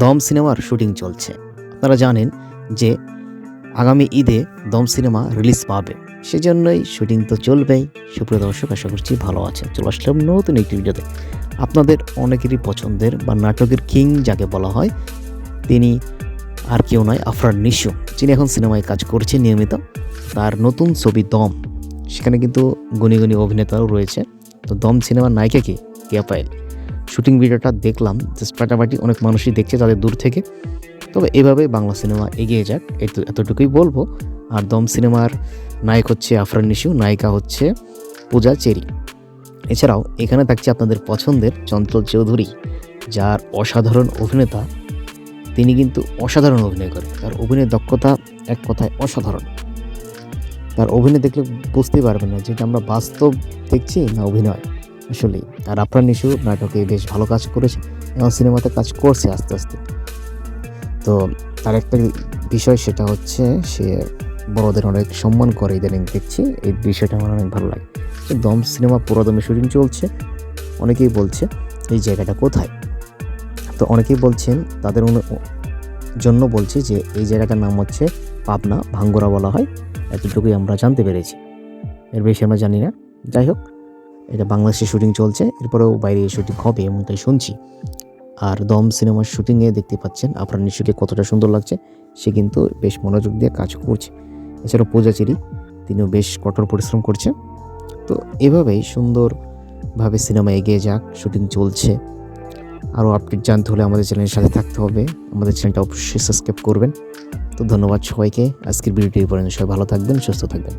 দম সিনেমার শুটিং চলছে। আপনারা জানেন যে আগামী ঈদে দম সিনেমা রিলিজ পাবে, সেজন্যই শুটিং তো চলবেই। সুপ্রিয় দর্শক, আশা করছি ভালো আছেন। চলে আসলাম নতুন একটি ভিডিওতে। আপনাদের অনেকেরই পছন্দের বা নাটকের কিং যাকে বলা হয়, তিনি আর কেউ নয়, আফরান নিশো, যিনি এখন সিনেমায় কাজ করছেন নিয়মিত। তার নতুন ছবি দম, সেখানে কিন্তু গুণী গুণী অভিনেতাও রয়েছে। তো দম সিনেমার নায়িকা কে? কেয়া পায়েল। শুটিং ভিডিওটা দেখলাম, জাস্ট ফাটাফাটি, অনেক মানুষই দেখছে তাদের দূর থেকে। তবে এভাবে বাংলা সিনেমা এগিয়ে যাক, এতটুকুই বলবো। আর দম সিনেমার নায়ক হচ্ছে আফরান নিশো, নায়িকা হচ্ছে পূজা চেরি। এছাড়াও এখানে থাকছে আপনাদের পছন্দের চঞ্চল চৌধুরী, যার অসাধারণ অভিনেতা। তিনি কিন্তু অসাধারণ অভিনয় করে, তার অভিনয়ের দক্ষতা এক কথায় অসাধারণ। তার অভিনয় দেখলে বুঝতেই পারবেন না যেটা আমরা বাস্তব দেখছি না অভিনয় আসলেই। আর আফরান নিশো নাটকে বেশ ভালো কাজ করেছে এবং সিনেমাতে কাজ করছে আস্তে আস্তে। তো তার একটা বিষয়, সেটা হচ্ছে সে বড়দের অনেক সম্মান করে, ইদানিং দেখছি। এই বিষয়টা আমার অনেক ভালো লাগে। দম সিনেমা পুরোদমে শুটিং চলছে। অনেকেই বলছে এই জায়গাটা কোথায়। তো অনেকেই বলছেন, তাদের জন্য বলছি যে এই জায়গাটার নাম হচ্ছে পাবনা, ভাঙ্গুরা বলা হয়। এতটুকুই আমরা জানতে পেরেছি, এর বেশি আমরা জানি না। যাই হোক, এটা বাংলাদেশে শুটিং চলছে, এরপরেও বাইরে শুটিং হবে এমনটাই শুনছি। আর দম সিনেমার শুটিংয়ে দেখতে পাচ্ছেন আফরান নিশোকে কতটা সুন্দর লাগছে। সে কিন্তু বেশ মনোযোগ দিয়ে কাজ করছে। এছাড়াও পূজা চেরি, তিনিও বেশ কঠোর পরিশ্রম করছে। তো এভাবেই সুন্দরভাবে সিনেমা এগিয়ে যাক, শুটিং চলছে। আরও আপডেট জানতে হলে আমাদের চ্যানেলের সাথে থাকতে হবে। আমাদের চ্যানেলটা অবশ্যই সাবস্ক্রাইব করবেন। তো ধন্যবাদ সবাইকে। আজকের ভিডিওটি এই পর্যন্ত। সবাই ভালো থাকবেন, সুস্থ থাকবেন।